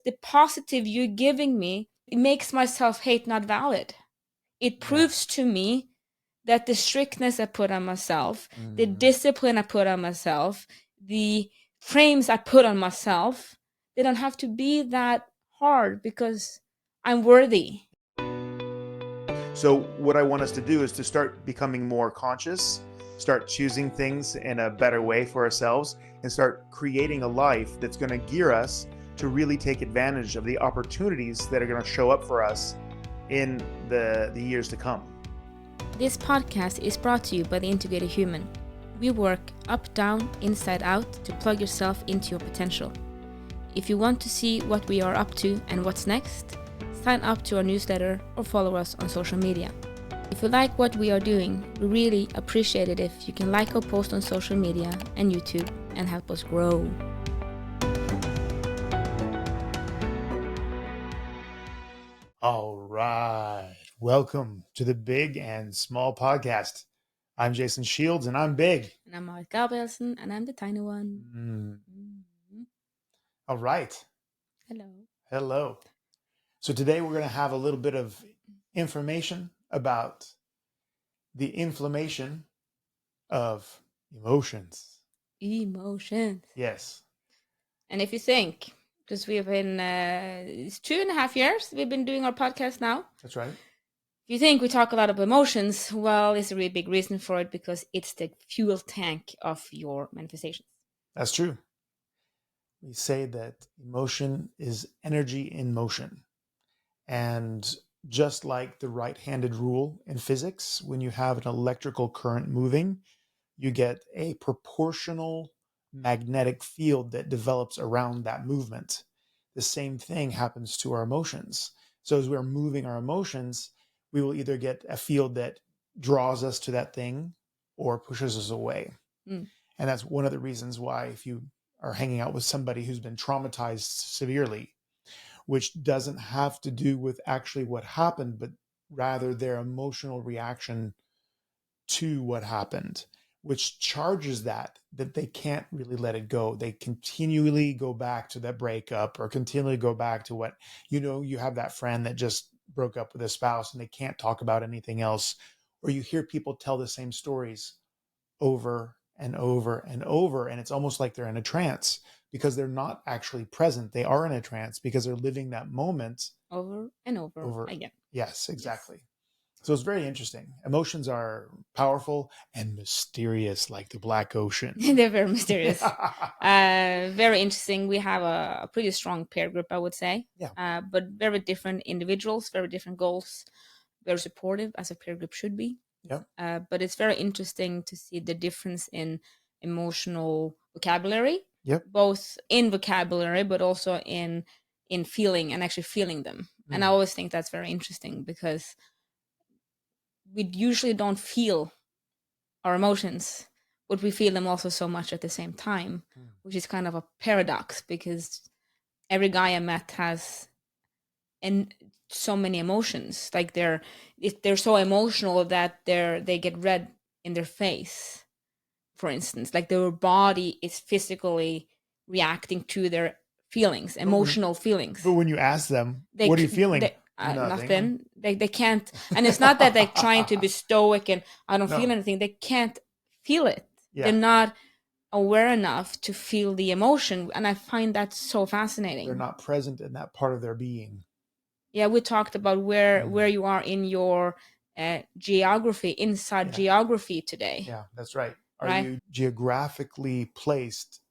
The positive you're giving me, it makes my self-hate not valid. It proves to me that the strictness I put on myself, the discipline I put on myself, the frames I put on myself, they don't have to be that hard because I'm worthy. So what I want us to do is to start becoming more conscious, start choosing things in a better way for ourselves, and start creating a life that's going to gear us to really take advantage of the opportunities that are going to show up for us in the years to come. This podcast is brought to you by The Integrated Human. We work up, down, inside out to plug yourself into your potential. If you want to see what we are up to and what's next, sign up to our newsletter or follow us on social media. If you like what we are doing, we really appreciate it if you can like or post on social media and YouTube and help us grow. All right. Welcome to the Big and Small Podcast. I'm Jason Shields and I'm big. And I'm Marit Gabrielsen and I'm the tiny one. Mm-hmm. All right. Hello. So today we're going to have a little bit of information about the inflammation of emotions. Yes. And if you think, because we've been, it's 2.5 years we've been doing our podcast now. That's right. If you think we talk a lot of emotions, well, there's a really big reason for it because it's the fuel tank of your manifestations. That's true. We say that emotion is energy in motion. And just like the right-handed rule in physics, when you have an electrical current moving, you get a proportional magnetic field that develops around that movement. The same thing happens to our emotions. So as we're moving our emotions, we will either get a field that draws us to that thing or pushes us away. And that's one of the reasons why if you are hanging out with somebody who's been traumatized severely, which doesn't have to do with actually what happened, but rather their emotional reaction to what happened, which charges that they can't really let it go. They continually go back to that breakup or continually go back to what, you have that friend that just broke up with a spouse and they can't talk about anything else. Or you hear people tell the same stories over and over and over. And it's almost like they're in a trance because they're not actually present. They are in a trance because they're living that moment over and over again. Yes, exactly. Yes. So it's very interesting. Emotions are powerful and mysterious like the Black Ocean. They're very mysterious. Very interesting. We have a pretty strong peer group, I would say. Yeah. But very different individuals, very different goals, very supportive as a peer group should be. Yep. But it's very interesting to see the difference in emotional vocabulary. Yep. Both in vocabulary, but also in feeling and actually feeling them. And I always think that's very interesting because we usually don't feel our emotions, but we feel them also so much at the same time, which is kind of a paradox because every guy I met has so many emotions. Like they're so emotional that they get red in their face, for instance. Like their body is physically reacting to their feelings, emotional feelings. But when you ask them, what are you feeling? Nothing. They can't. And it's not that they're trying to be stoic and I don't feel anything. They can't feel it. Yeah. They're not aware enough to feel the emotion. And I find that so fascinating. They're not present in that part of their being. Yeah, we talked about where you are in your geography, geography today. Yeah, that's right. Are you geographically placed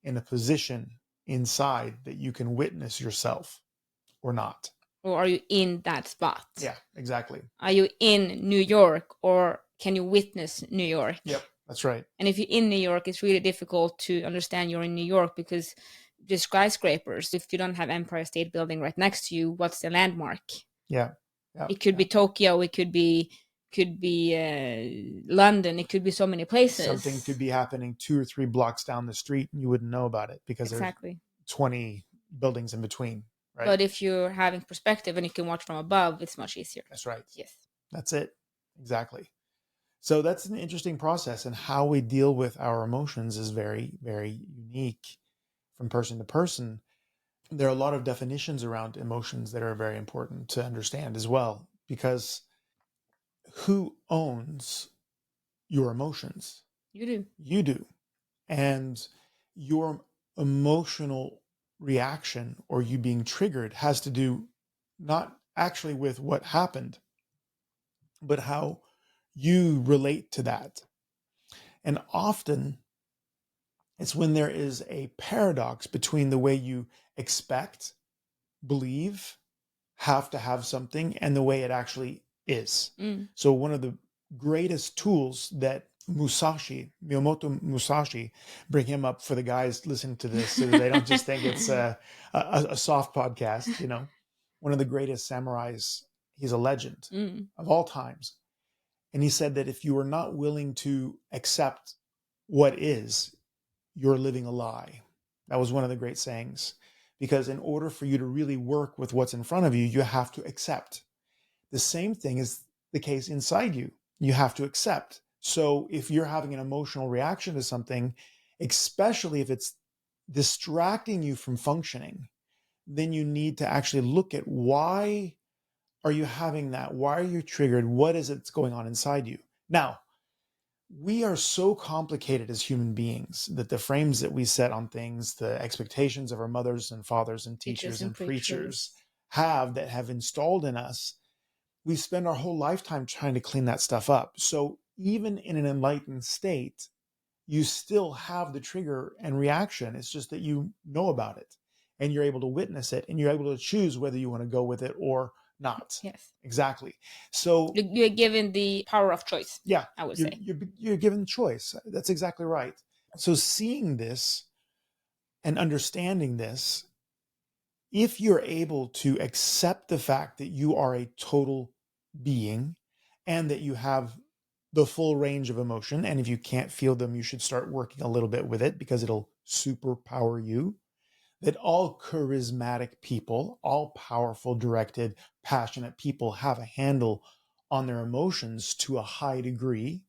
in a position inside that you can witness yourself or not? Or are you in that spot? Yeah, exactly. Are you in New York or can you witness New York? Yep, that's right. And if you're in New York, it's really difficult to understand you're in New York because the skyscrapers, if you don't have Empire State Building right next to you, what's the landmark? Yeah. It could be Tokyo, it could be London, it could be so many places. Something could be happening 2 or 3 blocks down the street and you wouldn't know about it because there's 20 buildings in between. Right? But if you're having perspective and you can watch from above, it's much easier. That's right. Yes. That's it. Exactly. So that's an interesting process, and how we deal with our emotions is very, very unique from person to person. there are a lot of definitions around emotions that are very important to understand as well, because who owns your emotions? You do. You do. And your emotional reaction or you being triggered has to do not actually with what happened, but how you relate to that. And often it's when there is a paradox between the way you expect, believe, have to have something and the way it actually is. So one of the greatest tools that Miyamoto Musashi, bring him up for the guys listening to this so that they don't just think it's a soft podcast, one of the greatest samurais, he's a legend of all times. And he said that if you are not willing to accept what is, you're living a lie. That was one of the great sayings. Because in order for you to really work with what's in front of you, you have to accept. The same thing is the case inside you. You have to accept. So if you're having an emotional reaction to something, especially if it's distracting you from functioning, then you need to actually look at why are you having that? Why are you triggered? What is it that's going on inside you? Now, we are so complicated as human beings that the frames that we set on things, the expectations of our mothers and fathers and teachers and preachers that have installed in us, we spend our whole lifetime trying to clean that stuff up. So even in an enlightened state, you still have the trigger and reaction. It's just that you know about it and you're able to witness it and you're able to choose whether you want to go with it or not. Yes. Exactly. So you're given the power of choice. Yeah, I would you're, say. you're given choice. That's exactly right. So seeing this and understanding this, if you're able to accept the fact that you are a total being and that you have the full range of emotion, and if you can't feel them, you should start working a little bit with it because it'll superpower you. That all charismatic people, all powerful, directed, passionate people have a handle on their emotions to a high degree.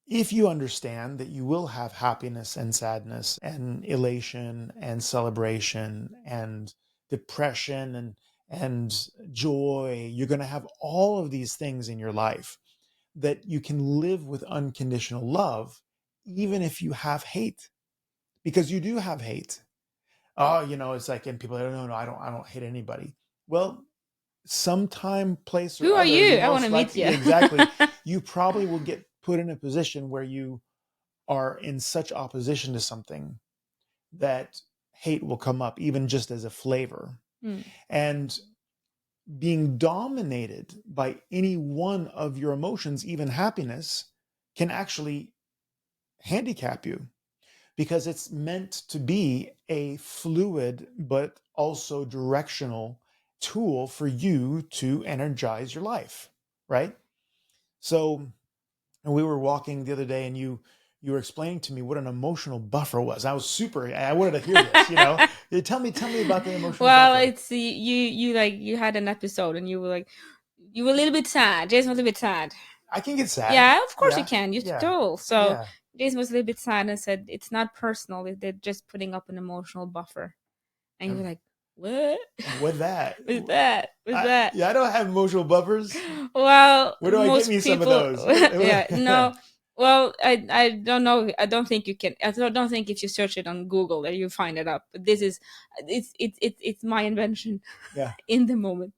If you understand that you will have happiness and sadness and elation and celebration and depression and joy, you're going to have all of these things in your life, that you can live with unconditional love, even if you have hate, because you do have hate. Oh, it's like, and people are, no, I don't hate anybody. Well, sometime, place, or Who are other, you? you I want to most meet likely, you. exactly, you probably will get put in a position where you are in such opposition to something that hate will come up, even just as a flavor. And being dominated by any one of your emotions, even happiness, can actually handicap you, because it's meant to be a fluid but also directional tool for you to energize your life, right? So we were walking the other day and you were explaining to me what an emotional buffer was. I was I wanted to hear this, tell me about the emotional Well, buffer. it's you had an episode and you were like, you were a little bit sad. Jason was a little bit sad. I can get sad. Yeah, of course you Yeah. can. You Yeah. told. So Yeah. Jason was a little bit sad and said it's not personal. They're just putting up an emotional buffer. And you were like, what? With that. What's that? What's that? Yeah, I don't have emotional buffers. Well, Where do I get most me some of people, those? yeah, no. Well, I don't know. I don't think you can. I don't think if you search it on Google that you find it up. But this is, it's my invention. Yeah. In the moment.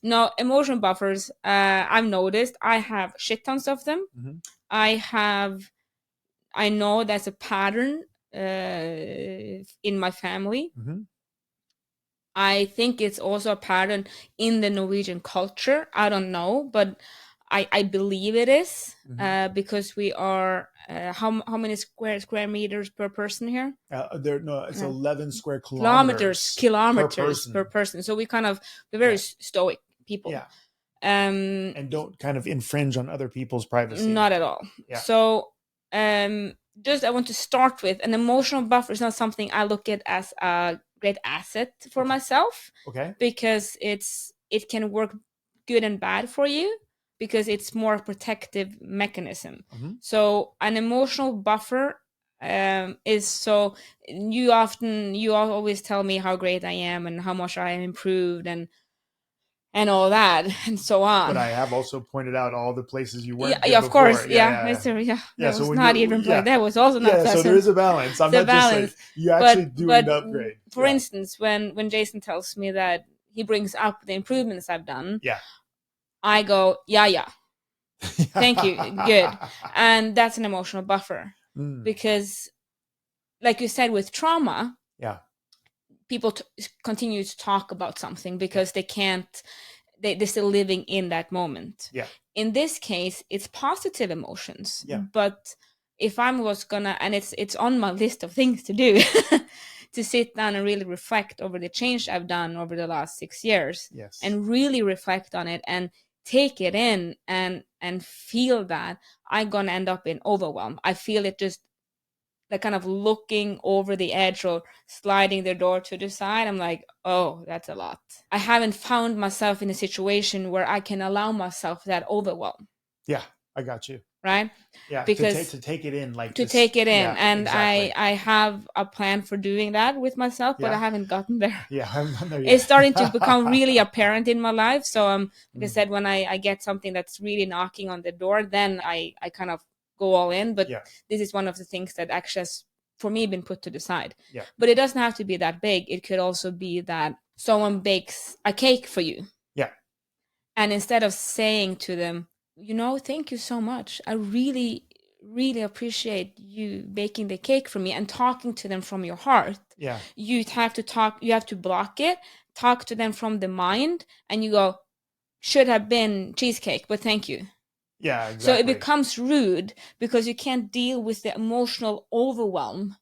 No, emotion buffers. I've noticed. I have shit tons of them. Mm-hmm. I know that's a pattern in my family. Mm-hmm. I think it's also a pattern in the Norwegian culture. I don't know, but I believe it is because we are how many square meters per person here? It's 11 square kilometers per person. So we're very stoic people. Yeah. And don't kind of infringe on other people's privacy. Not at all. Yeah. So just I want to start with an emotional buffer is not something I look at as a great asset for myself. Okay. Because it can work good and bad for you because it's more a protective mechanism. So an emotional buffer is so you always tell me how great I am and how much I am improved and all that and so But on. I have also pointed out all the places you Yeah, weren't yeah, good of course, before. yeah, Yeah. yeah. Yeah. That So was when not you're, even yeah. that was also not Yeah. So there pleasant. is a balance. I'm The not just saying balance, you actually doing but the upgrade. for instance, when Jason tells me that he brings up the improvements I've done, Yeah. I go, yeah, thank you, good, Yeah. and that's an emotional buffer Mm. because, like you said, with trauma, Yeah. people continue to talk about something Yeah. because they can't they're still living in that moment. Yeah. In this case, it's positive emotions, Yeah. but if I'm was gonna, and it's on my list of things to do, to sit down and really reflect over the change I've done over the last 6 years, Yes. and really reflect on it and take it in and feel that, I'm gonna end up in overwhelm. I feel it just like kind of looking over the edge or sliding their door to the side. I'm like, oh, that's a lot. I haven't found myself in a situation where I can allow myself that overwhelm, Yeah. I got you. right? Yeah. Because To take it in like to this. take it in, Yeah. and Exactly. I have a plan for doing that with myself, but I Yeah. haven't gotten there. Yeah. I haven't done there It's yet. starting to become really apparent in my life. So like I Mm. said, when I get something that's really knocking on the door, then I kind of go all in. But Yeah. this is one of the things that actually has for me been put to the side. Yeah. But it doesn't have to be that big. It could also be that someone bakes a cake for you, Yeah. and instead of saying to them, thank you so much, I really appreciate you baking the cake for me, and talking to them from your heart, Yeah. you have to block it, talk to them from the mind, and you go, should have been cheesecake, but thank you. Yeah. So it Exactly. becomes rude because you can't deal with the emotional overwhelm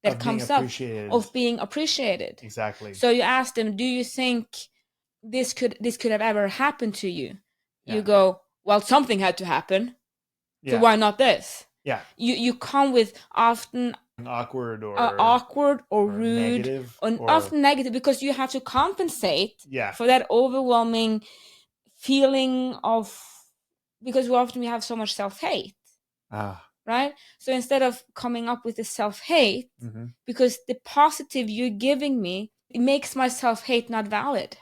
that Of being comes up appreciated. of being appreciated. Exactly. So you ask them, do you think this could have ever happened to you? You Yeah. go, well, something had to happen, so Yeah. why not this? Yeah. You come with often Awkward awkward or or rude, negative and or often negative, because you have to compensate yeah. for that overwhelming feeling of, because we have so much self-hate, Ah. right? So instead of coming up with the self-hate, Mm-hmm. because the positive you're giving me, it makes my self-hate not valid.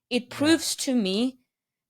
It Yeah. proves to me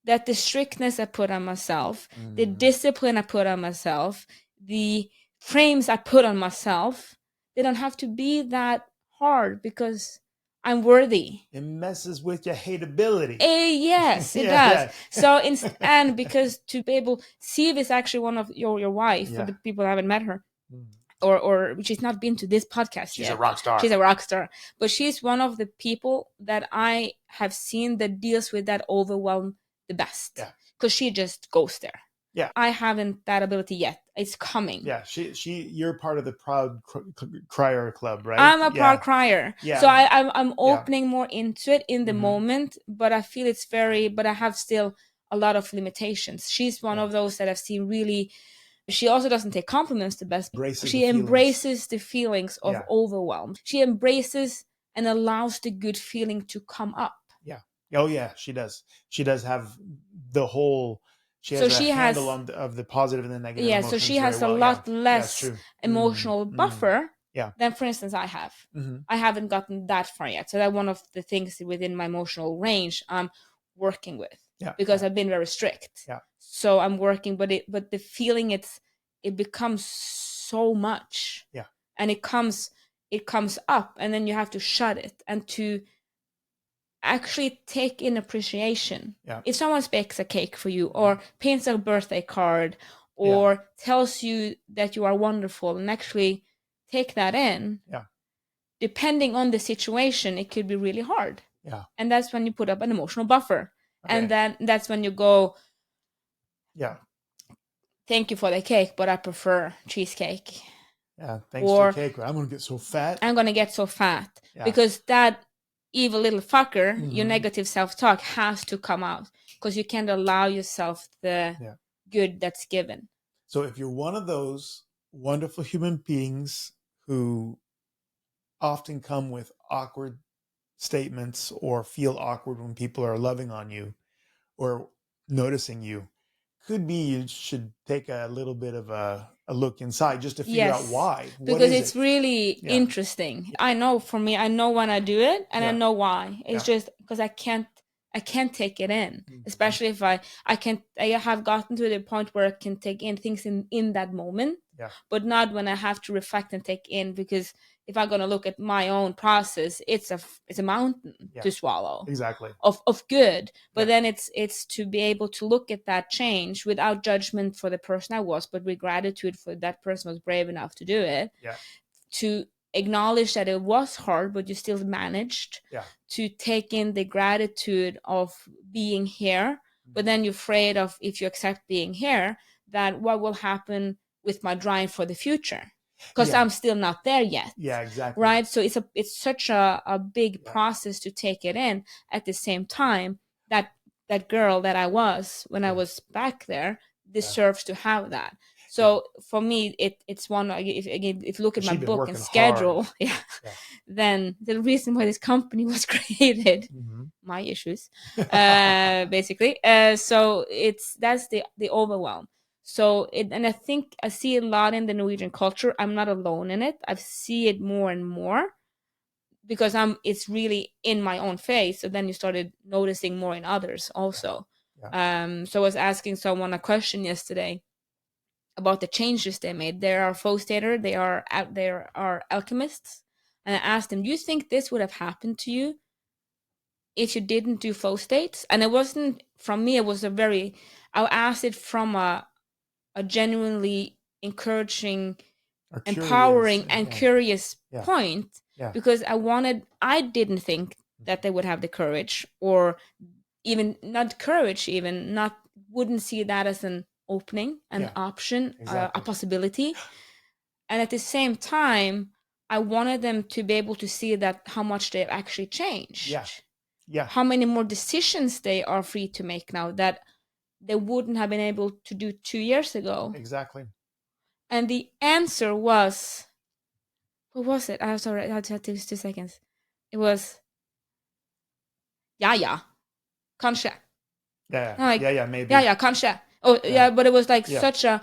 that the strictness I put on myself, the Mm. discipline I put on myself, the frames I put on myself, they don't have to be that hard because I'm worthy. It messes with your hateability. Yes, it Yeah. does. Yeah. So and because to be able see this actually one of your wife, for Yeah. the people who haven't met her, Mm. or she's not been to this podcast She's a yet. rock star. She's a rock star, but she's one of the people that I have seen that deals with that overwhelm the best, Yeah. because she just goes there. Yeah. I haven't that ability yet. It's coming. Yeah. You're part of the proud crier club, right? I'm a proud Yeah. crier, so Yeah. I'm Yeah. opening more into it in the Mm-hmm. moment. But I feel but I have still a lot of limitations. She's one Yeah. of those that I've seen really. She also doesn't take compliments the best. Embraces She the feelings. embraces the feelings of Yeah. overwhelm. She embraces and allows the good feeling to come up. Yeah. Oh yeah, she does. She does have the whole. She So has a she handle has, on of the positive and the negative yeah, so she emotions very has a well. Yeah. lot Yeah, it's less true. emotional buffer Yeah. than, for instance, I have. Mm-hmm. I haven't gotten that far yet. So that's one of the things within my emotional range I'm working with, Yeah. because Yeah. I've been very strict. Yeah. So I'm working, but the feeling, it becomes so much. Yeah. And it comes up, and then you have to shut it and to actually take in appreciation. Yeah. If someone bakes a cake for you, Mm-hmm. or paints a birthday card, Yeah. or tells you that you are wonderful, and actually take that in, Yeah. depending on the situation, it could be really hard. Yeah. And that's when you put up an emotional buffer. And Okay. then that's when you go, Yeah. thank you for the cake, but I prefer cheesecake. Yeah. Thanks to the Or cake. I'm gonna get so fat. I'm gonna get so fat. Yeah. Because that evil little fucker, your Mm-hmm. negative self-talk, has to come out, because you can't allow yourself the Yeah. good that's given. So if you're one of those wonderful human beings who often come with awkward statements or feel awkward when people are loving on you or noticing you, could be you should take a little bit of a look inside just to figure out Yes, why. What because is it's it? really Yeah. interesting. I know for me, I know when I do it, and I Yeah. know why. It's Yeah. just because I can't take it in, Mhm. especially if I can, I have gotten to the point where I can take in things in that moment, Yeah. but not when I have to reflect and take in. Because if I'm gonna look at my own process, it's a mountain Yeah. to swallow Exactly. of good. But Yeah. then it's to be able to look at that change without judgment for the person I was, but with gratitude for that person was brave enough to do it, Yeah. to acknowledge that it was hard, but you still managed, Yeah. to take in the gratitude of being here. But then you're afraid of, if you accept being here, that what will happen with my drive for the future, because Yeah. I'm still not there yet. Yeah. Exactly. Right, so it's such a big Yeah. process to take it in. At the same time, that girl that I was when I Yeah. was back there Yeah. deserves to have that. Yeah. So for me, it's one. If you look at my She'd been book and working hard. schedule, yeah, Yeah. then the reason why this company was created, Mm-hmm. my issues, basically. So that's the overwhelm. So and I think I see a lot in the Norwegian culture. I'm not alone in it. I see it more and more because it's really in my own face. So then you started noticing more in others also. Yeah. So I was asking someone a question yesterday about the changes they made. They are phostater, they are alchemists. And I asked them, do you think this would have happened to you if you didn't do phostates? And it wasn't from me, it was I asked it from a genuinely encouraging, Or curious. empowering, and Yeah. curious Yeah. point, Yeah. because I didn't think that they would have the courage, or even not courage, even not, wouldn't see that as an opening, an Yeah. option, a Exactly. possibility. And at the same time, I wanted them to be able to see that how much they've actually changed. Yeah. Yeah. How many more decisions they are free to make now that they wouldn't have been able to do 2 years ago. Exactly. And the answer was, what was it? I'm sorry, I had to take 2 seconds. It was, ja, kanske. Yeah. Like, Yeah. Yeah. Maybe. ja, kanske. Oh, Yeah. yeah, but it was like Yeah. such a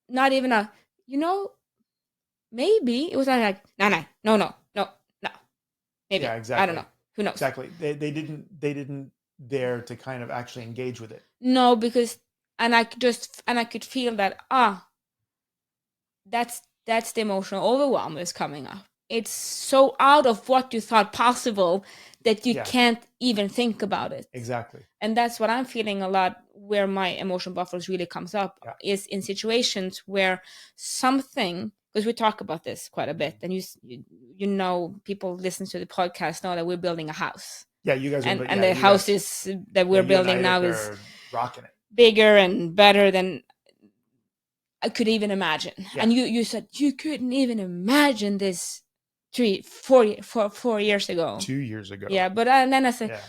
not even a, you know, maybe. It was like, no, maybe. Yeah. I don't Exactly. know. Who knows? Exactly. They didn't dare to kind of actually engage with it. No, because, and I could feel that, that's the emotional overwhelm is coming up. It's so out of what you thought possible that you Yeah. can't even think about it. Exactly. And that's what I'm feeling a lot, where my emotional buffers really comes up, Yeah. is in situations where something, because we talk about this quite a bit, and you know, people listen to the podcast know that we're building a house. Yeah. You guys are. And Yeah, the you house guys, is that yeah, we're you and building now Eidek is are rocking it. bigger and better than I could even imagine. Yeah. And you said you couldn't even imagine this 4 years ago. 2 years ago. Yeah, but and then Yeah.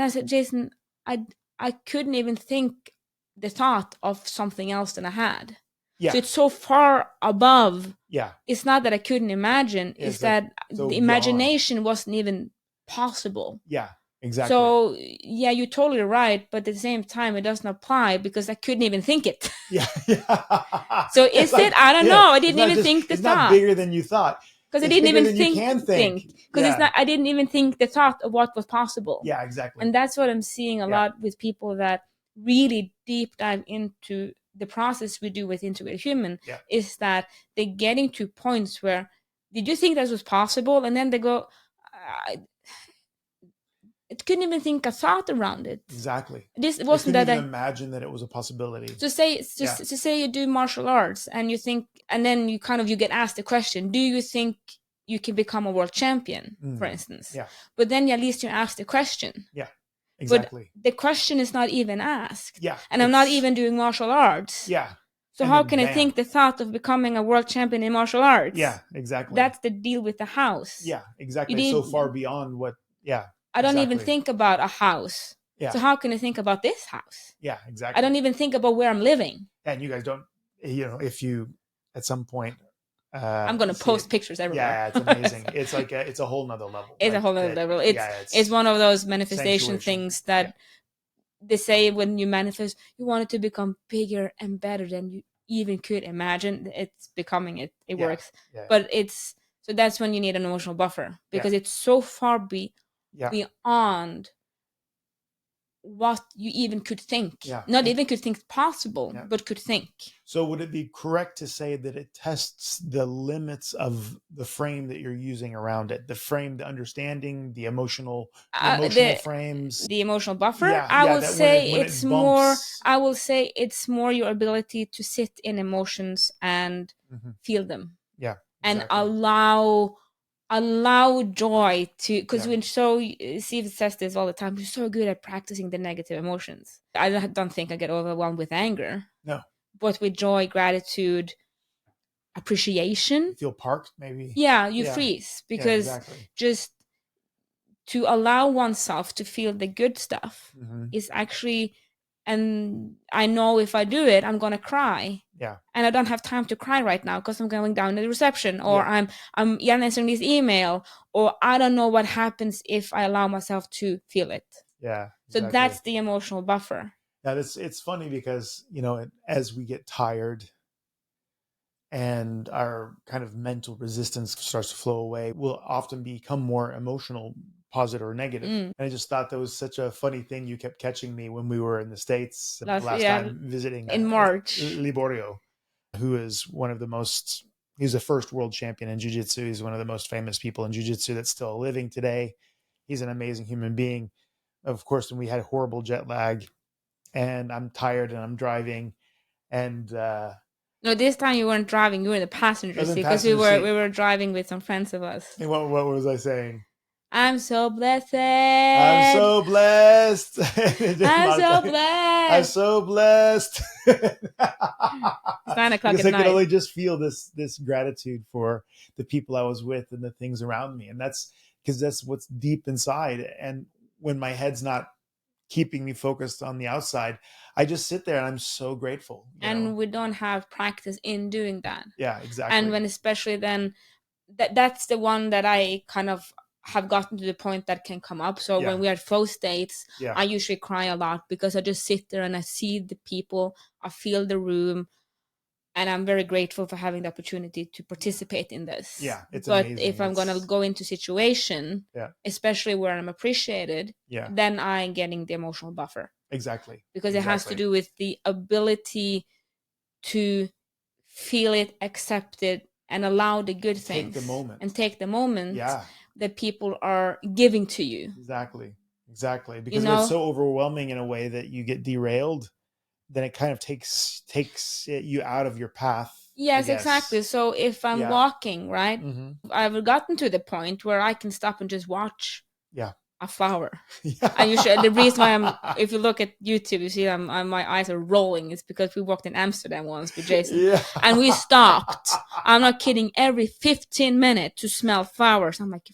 I said, Jason, I couldn't even think the thought of something else than I had. Yeah. So it's so far above. Yeah. It's not that I couldn't imagine, Yeah, it's it's like that so the beyond. imagination wasn't even possible. Yeah. Exactly. So yeah, you're totally right, but at the same time, it doesn't apply because I couldn't even think it. Yeah. Yeah. So It's is like, it? I don't yeah, know. I it's didn't not even just, think the it's thought. not bigger than you thought. Because I It's didn't bigger even than you can think. because Yeah. it's not. I didn't even think the thought of what was possible. Yeah. Exactly. And that's what I'm seeing a Yeah. lot with people that really deep dive into the process we do with Integrated Human. Yeah. Is that they're getting to points where, did you think that was possible? And then they go, it couldn't even think a thought around it. Exactly. This They wasn't couldn't that even imagine that it was a possibility. to say Yeah. to say you do martial arts and you think, and then you get asked the question, do you think you can become a world champion, for instance? Yeah. But then at least you ask the question. Yeah. Exactly. But the question is not even asked. Yeah. And I'm not even doing martial arts. Yeah. So And how then can I bam. think the thought of becoming a world champion in martial arts? Yeah. Exactly. That's the deal with the house. Yeah. Exactly. So far beyond what. Yeah. I don't even exactly. think about a house. Yeah. So how can I think about this house? Yeah. Exactly. I don't even think about where I'm living. And you guys don't. If you at some point. I'm gonna post pictures everywhere. Yeah, it's amazing. It's like it's a whole nother level. It's a whole nother level. It's one of those manifestation things that they say when you manifest, you want it to become bigger and better than you even could imagine. It's becoming it. It Yeah. works. Yeah. But it's so that's when you need an emotional buffer because Yeah. it's so far Yeah. beyond what you even could think. Yeah. Not even could think possible, Yeah. but could think. So would it be correct to say that it tests the limits of the frame that you're using around it, the frame, the understanding, the emotional frames? The emotional buffer, Yeah, I yeah. will That say when it's it more. bumps. I will say it's more your ability to sit in emotions and Mhm. feel them Yeah, and exactly. allow joy to, because Yeah. we're so, Steve says this all the time, we're so good at practicing the negative emotions. I don't think I get overwhelmed with anger, No, but with joy, gratitude, you appreciation, feel parked, maybe. yeah, you Yeah, freeze yeah, because exactly. just to allow oneself to feel the good stuff Hmm. is actually, and I know if I do it, I'm gonna cry. Yeah, And I don't have time to cry right now because I'm going down to the reception, or yeah, I'm answering this email, or I don't know what happens if I allow myself to feel it. yeah, So exactly. that's the emotional buffer. Yeah, it's funny because as we get tired and our kind of mental resistance starts to flow away, we'll often become more emotional, positive or negative. Mm. And I just thought that was such a funny thing. You kept catching me when we were in the States last Yeah, time visiting in March. Liborio, who is one of the most, he's the first world champion in jiu-jitsu. He's one of the most famous people in jiu-jitsu that's still living today. He's an amazing human being. Of course, when we had horrible jet lag and I'm tired and I'm driving and No, this time you weren't driving; you were in the passenger other than seat because passenger seat. we were driving with some friends of us. And what was I saying? I'm so blessed. I'm so blessed. I'm so blessed. I'm so blessed. It's 9 o'clock Because at I could night. only just feel this gratitude for the people I was with and the things around me. And that's because that's what's deep inside. And when my head's not keeping me focused on the outside, I just sit there and I'm so grateful. And we don't have practice in doing that. Yeah, exactly. And when especially then that's the one that I kind of have gotten to the point that can come up. So Yeah. when we are at flow states, Yeah. I usually cry a lot because I just sit there and I see the people, I feel the room, and I'm very grateful for having the opportunity to participate in this. Yeah, it's but amazing. if I'm gonna go into situation, Yeah. especially where I'm appreciated, Yeah. then I'm getting the emotional buffer. Exactly. Because it has to do with the ability to feel it, accept it, and allow the good things. Take the moment. And take the moment Yeah. that people are giving to you. Exactly. Because if it's so overwhelming in a way that you get derailed, then it kind of takes you out of your path. Yes, exactly. So if I'm walking, right, I've gotten to the point where I can stop and just watch a flower. And you should, the reason why if you look at YouTube, you see my eyes are rolling. It's because we walked in Amsterdam once with Jason, and we stopped. I'm not kidding. Every 15 minutes to smell flowers. I'm like,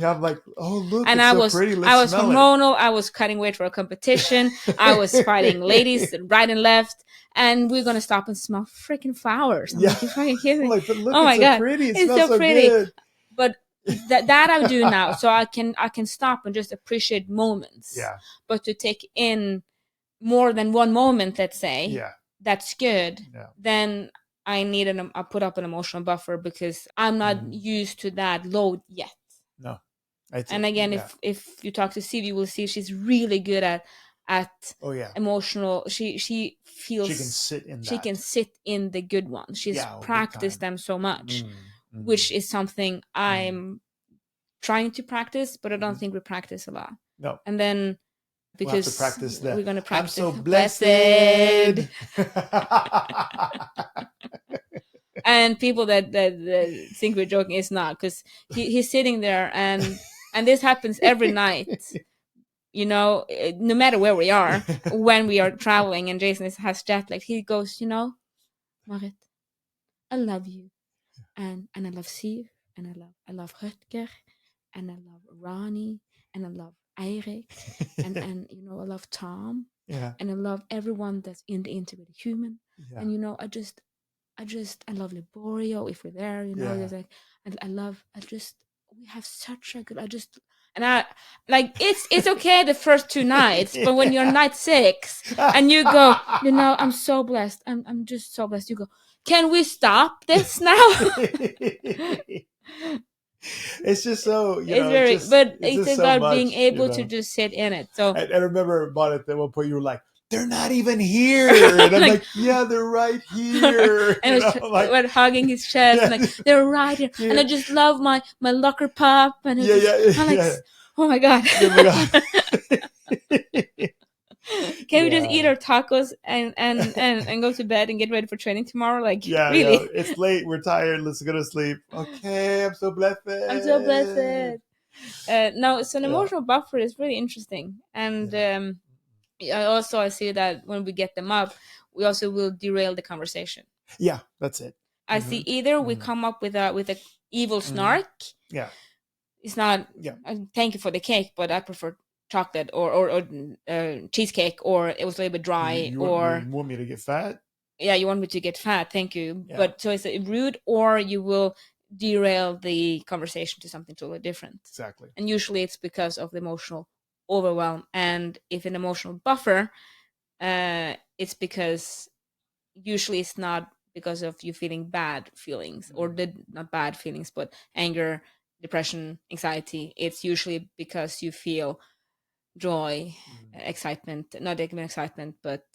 I'm like, oh look, and it's so pretty. Let's I was smell hormonal. I was cutting weight for a competition. I was fighting ladies right and left, and we're gonna stop and smell freaking flowers. I'm like, you fucking kidding me? Like, but look, oh my it's god, so pretty. It it's smells so pretty. good. But that I do now, so I can stop and just appreciate moments. Yeah. But to take in more than one moment, let's say, that's good. Yeah. Then I need I put up an emotional buffer because I'm not used to that load yet. No. And again, if you talk to Steve, you will see she's really good at emotional. She feels she can sit in the good ones. She's practiced them so much, which is something I'm trying to practice, but I don't think we practice a lot. No. And then because we're gonna practice. I'm so blessed. And people that think we're joking, it's not, because he's sitting there and this happens every night. No matter where we are, when we are traveling, and Jason has jet lag, he goes, Marit, I love you, and I love Steve, and I love Rutger, and I love Ronnie, and I love Eirik, and I love Tom, and I love everyone that's in the integrated human, and I love Liborio if we're there, just like we have such a good. And I like it's okay the first 2 nights, but when you're night 6 and you go, I'm so blessed. I'm just so blessed. You go, can we stop this now? It's just so, It's very, but it's it's just so about being much, able to just sit in it. So I remember about it at one point you were like, they're not even here. And I'm like, yeah, they're right here. and we're hugging his chest, and like, they're right here. Yeah. And I just love my locker pop. And Yeah, I'm like, yeah. oh my God. Oh my God. Can we just eat our tacos and go to bed and get ready for training tomorrow? Like, Yeah, really? yeah. It's late. We're tired. Let's go to sleep. Okay, I'm so blessed. I'm so blessed. No, so an emotional buffer is really interesting. And I see that when we get them up, we also will derail the conversation. Yeah, that's it. I see either we come up with a evil snark. Yeah. It's not. Yeah. Thank you for the cake, but I prefer chocolate or cheesecake, or it was a little bit dry. You want me to get fat? Yeah, you want me to get fat. Thank you. Yeah. But so it's rude, or you will derail the conversation to something totally different. Exactly. And usually it's because of the emotional overwhelm. And if an emotional buffer, it's because usually it's not because of you feeling bad feelings, or not bad feelings, but anger, depression, anxiety. It's usually because you feel joy, excitement, not even excitement, but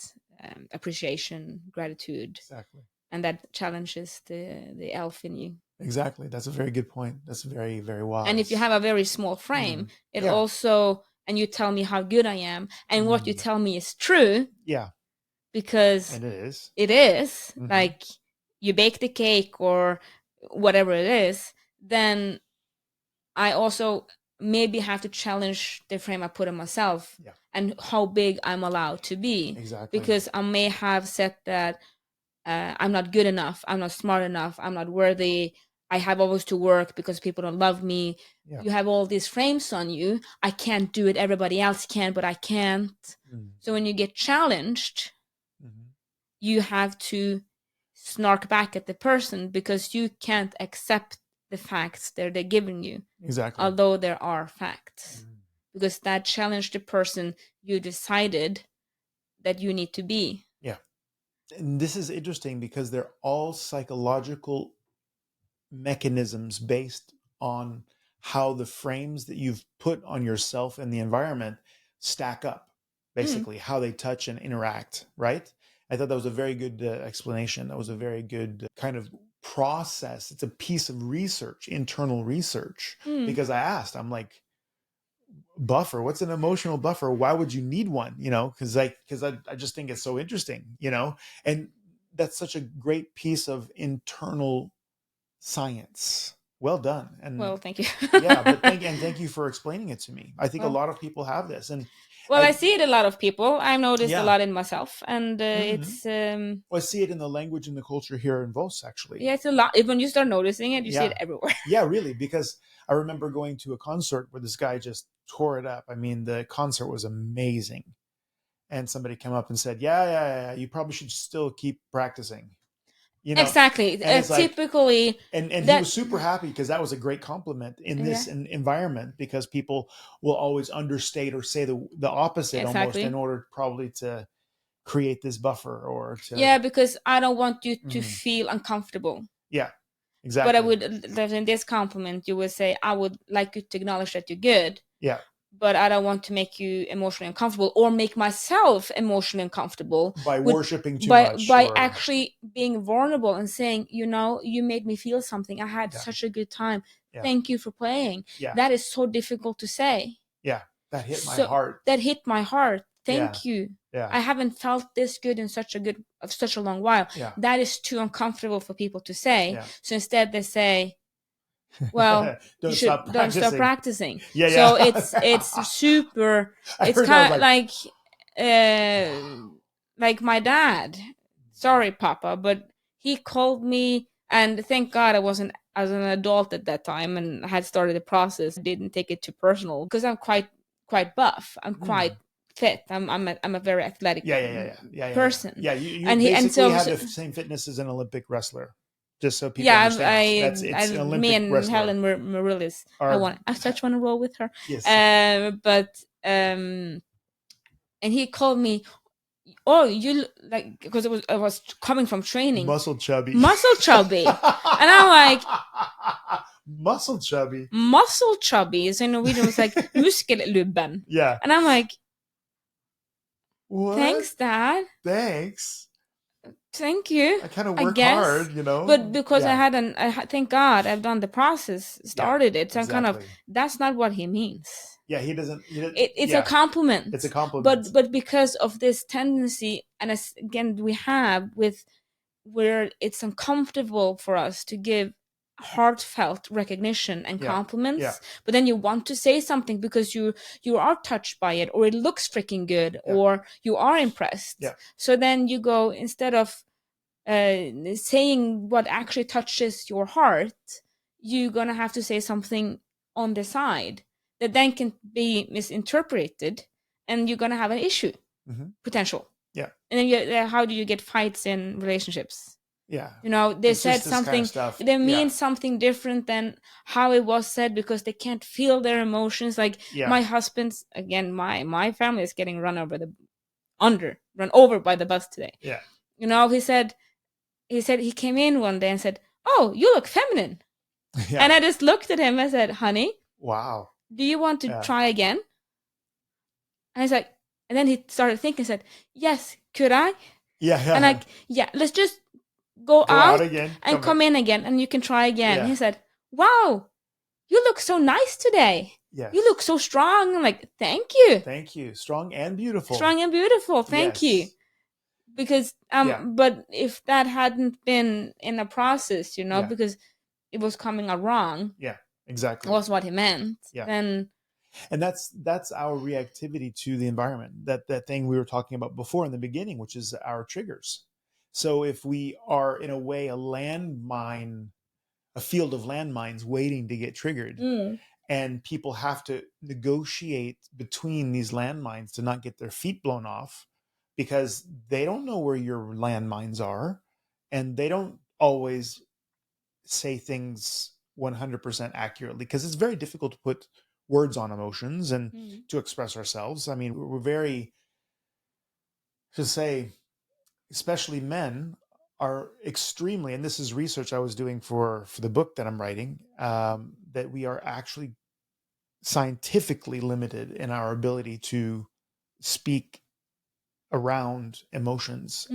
appreciation, gratitude. Exactly. And that challenges the elf in you. Exactly. That's a very good point. That's very, very wise. And if you have a very small frame, it also, and you tell me how good I am, and what you tell me is true. Yeah. Because and it is. It is. Like, you bake the cake or whatever it is, then I also maybe have to challenge the frame I put on myself and how big I'm allowed to be. Exactly. Because I may have said that I'm not good enough, I'm not smart enough, I'm not worthy, I have always to work because people don't love me. Yeah. You have all these frames on you. I can't do it. Everybody else can, but I can't. So when you get challenged, you have to snark back at the person because you can't accept the facts that they're giving you. Exactly. Although there are facts. Because that challenged the person you decided that you need to be. Yeah. And this is interesting because they're all psychological mechanisms based on how the frames that you've put on yourself and the environment stack up, basically how they touch and interact, right? I thought that was a very good explanation. That was a very good kind of process. It's a piece of research, internal research, because I asked, I'm like, buffer, what's an emotional buffer? Why would you need one? Because I just think it's so interesting, and that's such a great piece of internal science. Well done. And well, thank you. but thank you for explaining it to me. I think a lot of people have this, and I see it in a lot of people. I've noticed a lot in myself, and it's. I see it in the language and the culture here in Vos, actually. Yeah, it's a lot. When you start noticing it, you see it everywhere. Yeah, really, because I remember going to a concert where this guy just tore it up. I mean, the concert was amazing, and somebody came up and said, "Yeah, you probably should still keep practicing." Exactly. Typically, like, and he was super happy because that was a great compliment in this environment, because people will always understate or say the opposite almost in order probably to create this buffer or to because I don't want you to feel uncomfortable. Yeah, exactly. But I would, in this compliment, you would say, I would like you to acknowledge that you're good. Yeah. But I don't want to make you emotionally uncomfortable or make myself emotionally uncomfortable by worshiping too much. By actually being vulnerable and saying, you made me feel something. I had such a good time. Yeah. Thank you for playing. Yeah. That is so difficult to say. Yeah, that hit my heart. That hit my heart. Thank you. Yeah. I haven't felt this good in such a long while. Yeah. That is too uncomfortable for people to say. Yeah. So instead they say, well, don't stop practicing. Yeah, so it's super. It's kind of like my dad. Sorry, Papa, but he called me, and thank God I wasn't as an adult at that time and had started the process. Didn't take it too personal because I'm quite buff. I'm quite fit. I'm a very athletic person. Yeah. You basically have the same fitness as an Olympic wrestler. Just so people Yeah, understand. It's an me Olympic and wrestler. Helen Marilis. Are I such want to roll with her. yes. But and he called me, oh, you like, because I was coming from training, Muscle chubby. muscle chubby, and I'm like, muscle chubby. muscle chubby. So in Norwegian, it was like muskellubben. Yeah. And I'm like, What? thanks, Dad. Thanks. Thank you. I kind of I work guess. hard, you know. But because Yeah. thank God I've done the process, started it. So I'm kind of, exactly. that's not what he means. Yeah, he doesn't. It's yeah, a compliment. It's a compliment. But because of this tendency, and as again we have with where it's uncomfortable for us to give heartfelt recognition and Yeah, compliments, yeah. but then you want to say something because you are touched by it, or it looks freaking good, Yeah. or you are impressed. Yeah. So then you go, instead of saying what actually touches your heart, you're gonna have to say something on the side that then can be misinterpreted, and you're gonna have an issue, potential. Yeah. And then how do you get fights in relationships? Yeah. You know, they It's said just this kind something, of stuff. they mean something different than how it was said, because they can't feel their emotions. Like my husband's, again, my family is getting run over by the bus today. Yeah. You know, he said he came in one day and said, "Oh, you look feminine." Yeah. And I just looked at him and said, "Honey, wow. do you want to try again?" And he's like, and then he started thinking, said, "Yes, could I?" Yeah. And like, yeah, let's just go out again and come in again, and you can try again. Yeah. He said, "Wow, you look so nice today. Yes. You look so strong." I'm like, "Thank you. Thank you. Strong and beautiful. Strong and beautiful. Thank you." Because but if that hadn't been in a process, you know, because it was coming out wrong. Yeah, exactly. Was what he meant. Yeah. Then, and that's our reactivity to the environment. That thing we were talking about before in the beginning, which is our triggers. So if we are in a way a field of landmines waiting to get triggered, and people have to negotiate between these landmines to not get their feet blown off, because they don't know where your landmines are, and they don't always say things 100% accurately, because it's very difficult to put words on emotions and to express ourselves. I mean, we're very, to say, especially men are extremely, and this is research I was doing for the book that I'm writing, that we are actually scientifically limited in our ability to speak around emotions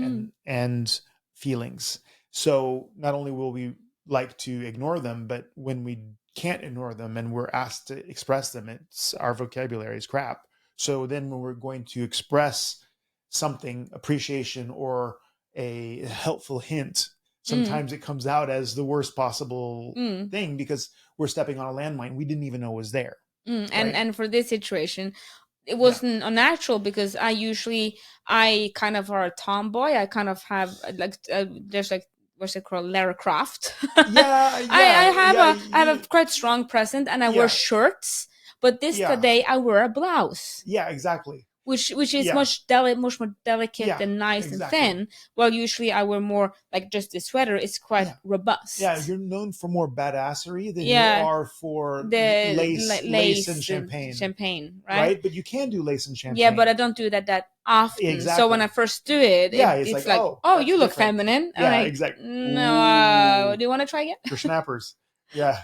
and feelings. So not only will we like to ignore them, but when we can't ignore them and we're asked to express them, our vocabulary is crap. So then when we're going to express something, appreciation or a helpful hint, sometimes it comes out as the worst possible thing, because we're stepping on a landmine we didn't even know was there. Right? And for this situation, it wasn't unnatural, because I kind of are a tomboy. I kind of have like there's like, what's it called, Lara Croft. I have a quite strong presence, and I wear shirts. But today I wear a blouse. Yeah, exactly. Which is much more delicate and nice and thin. Well, usually I wear more like just the sweater. It's quite robust. Yeah, you're known for more badassery than you are for the lace and champagne. Champagne, right? Right, but you can do lace and champagne. Yeah, but I don't do that often. Exactly. So when I first do it, it's like, oh, you look feminine. Yeah, like, exactly. No, do you want to try again? For snappers. Yeah,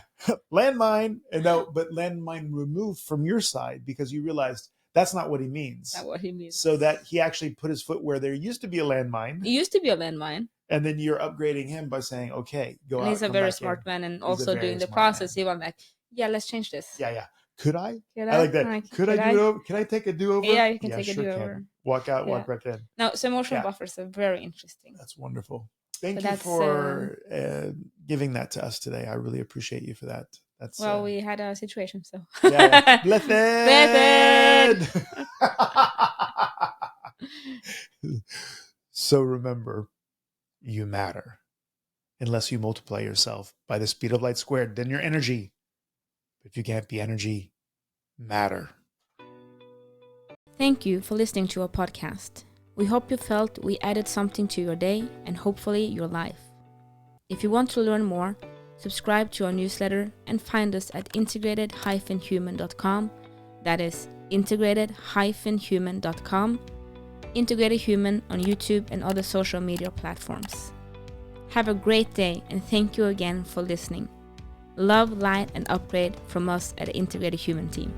landmine. No, but landmine removed from your side, because you realized that's not what he means. Not what he means. So that he actually put his foot where there used to be a landmine. It used to be a landmine. And then you're upgrading him by saying, okay, go out. And he's a very smart man, and also doing the process. He was like, yeah, let's change this. Yeah. Could I? I like that. Could I do it over? Can I take a do-over? Yeah, you can take a do-over. Walk out, walk back in. No, so emotional buffers are very interesting. That's wonderful. Thank you for giving that to us today. I really appreciate you for that. Well, we had a situation, so. Blessed. So remember, you matter. Unless you multiply yourself by the speed of light squared, then you're energy. But if you can't be energy, matter. Thank you for listening to our podcast. We hope you felt we added something to your day and hopefully your life. If you want to learn more, subscribe to our newsletter and find us at integrated-human.com. That is integrated-human.com. Integrated Human on YouTube and other social media platforms. Have a great day and thank you again for listening. Love, light, and upgrade from us at the Integrated Human team.